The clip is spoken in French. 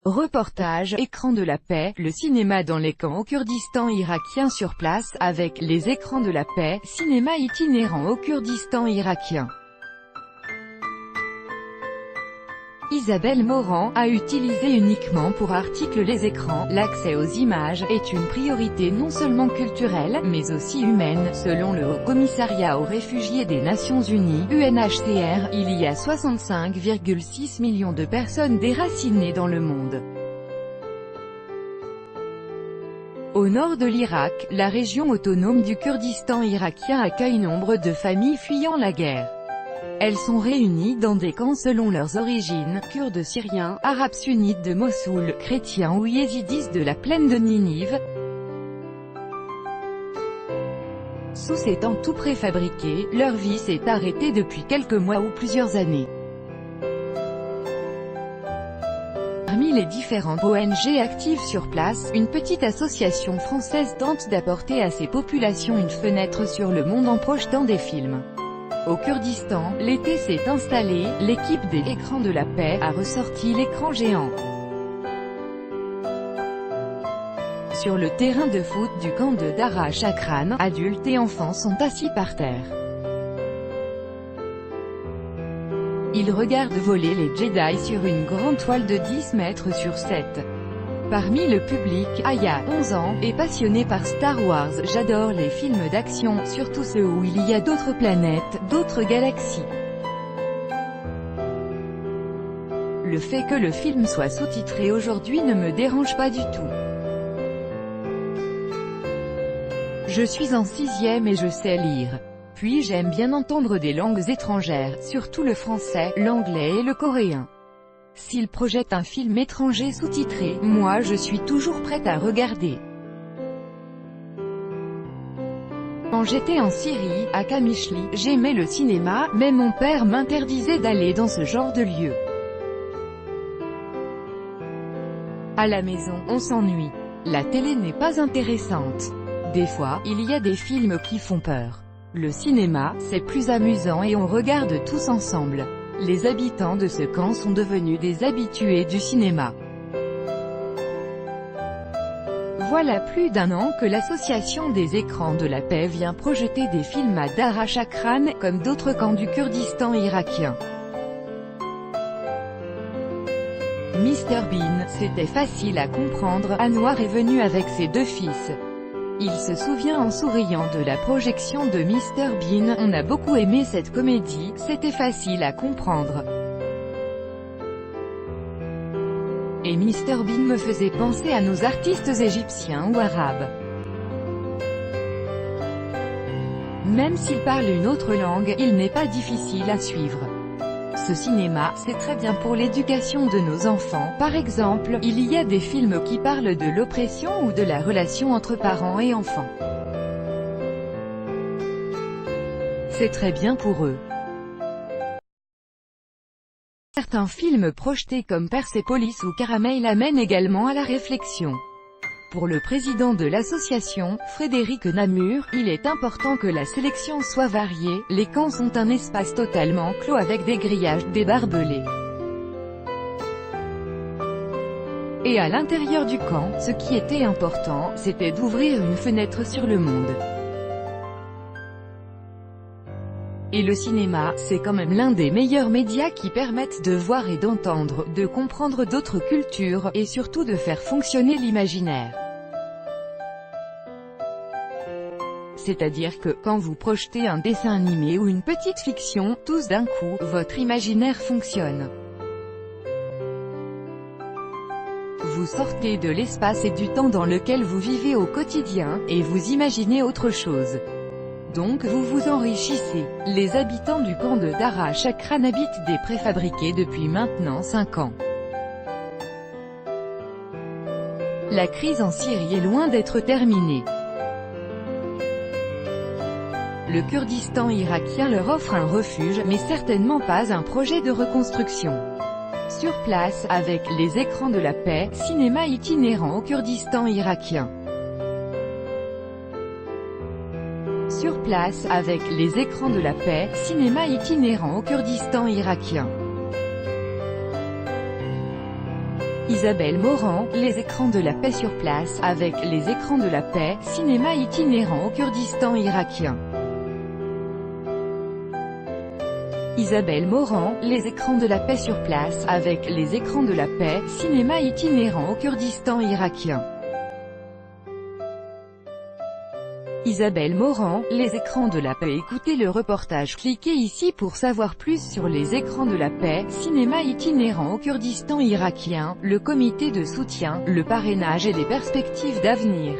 Reportage, écran de la paix, le cinéma dans les camps au Kurdistan irakien sur place, avec les écrans de la paix, cinéma itinérant au Kurdistan irakien. Isabelle Morand a utilisé uniquement pour article les écrans. L'accès aux images est une priorité non seulement culturelle, mais aussi humaine. Selon le Haut Commissariat aux réfugiés des Nations Unies, UNHCR, il y a 65,6 millions de personnes déracinées dans le monde. Au nord de l'Irak, la région autonome du Kurdistan irakien accueille nombre de familles fuyant la guerre. Elles sont réunies dans des camps selon leurs origines, Kurdes syriens, Arabes sunnites de Mossoul, chrétiens ou yézidis de la plaine de Ninive. Sous ces tents tout préfabriqués, leur vie s'est arrêtée depuis quelques mois ou plusieurs années. Parmi les différentes ONG actives sur place, une petite association française tente d'apporter à ces populations une fenêtre sur le monde en projetant des films. Au Kurdistan, l'été s'est installé, l'équipe des écrans de la paix a ressorti l'écran géant. Sur le terrain de foot du camp de Dara Shakran, adultes et enfants sont assis par terre. Ils regardent voler les Jedi sur une grande toile de 10 mètres sur 7. Parmi le public, Aya, 11 ans, est passionnée par Star Wars. J'adore les films d'action, surtout ceux où il y a d'autres planètes, d'autres galaxies. Le fait que le film soit sous-titré aujourd'hui ne me dérange pas du tout. Je suis en 6e et je sais lire. Puis j'aime bien entendre des langues étrangères, surtout le français, l'anglais et le coréen. S'ils projettent un film étranger sous-titré, moi je suis toujours prête à regarder. Quand j'étais en Syrie, à Kamishli, j'aimais le cinéma, mais mon père m'interdisait d'aller dans ce genre de lieu. À la maison, on s'ennuie. La télé n'est pas intéressante. Des fois, il y a des films qui font peur. Le cinéma, c'est plus amusant et on regarde tous ensemble. Les habitants de ce camp sont devenus des habitués du cinéma. Voilà plus d'1 an que l'association des écrans de la paix vient projeter des films à Dara Shakran, comme d'autres camps du Kurdistan irakien. Mr Bean, c'était facile à comprendre, Anwar est venu avec ses 2 fils. Il se souvient en souriant de la projection de Mr Bean, on a beaucoup aimé cette comédie, c'était facile à comprendre. Et Mr Bean me faisait penser à nos artistes égyptiens ou arabes. Même s'il parle une autre langue, il n'est pas difficile à suivre. Ce cinéma, c'est très bien pour l'éducation de nos enfants. Par exemple, il y a des films qui parlent de l'oppression ou de la relation entre parents et enfants. C'est très bien pour eux. Certains films projetés comme Persepolis ou Caramel amènent également à la réflexion. Pour le président de l'association, Frédéric Namur, il est important que la sélection soit variée. Les camps sont un espace totalement clos avec des grillages, des barbelés. Et à l'intérieur du camp, ce qui était important, c'était d'ouvrir une fenêtre sur le monde. Et le cinéma, c'est quand même l'un des meilleurs médias qui permettent de voir et d'entendre, de comprendre d'autres cultures, et surtout de faire fonctionner l'imaginaire. C'est-à-dire que, quand vous projetez un dessin animé ou une petite fiction, tous d'un coup, votre imaginaire fonctionne. Vous sortez de l'espace et du temps dans lequel vous vivez au quotidien, et vous imaginez autre chose. Donc vous vous enrichissez. Les habitants du camp de Dara Shakran habitent des préfabriqués depuis maintenant 5 ans. La crise en Syrie est loin d'être terminée. Le Kurdistan irakien leur offre un refuge, mais certainement pas un projet de reconstruction. Sur place, avec les écrans de la paix, cinéma itinérant au Kurdistan irakien. Sur place, avec les écrans de la paix, cinéma itinérant au Kurdistan irakien. Isabelle Morand, les écrans de la paix sur place, avec les écrans de la paix, cinéma itinérant au Kurdistan irakien. Isabelle Morand, les écrans de la paix sur place, avec les écrans de la paix, cinéma itinérant au Kurdistan irakien. Isabelle Morand, les écrans de la paix. Écoutez le reportage, cliquez ici pour savoir plus sur les écrans de la paix, cinéma itinérant au Kurdistan irakien, le comité de soutien, le parrainage et les perspectives d'avenir.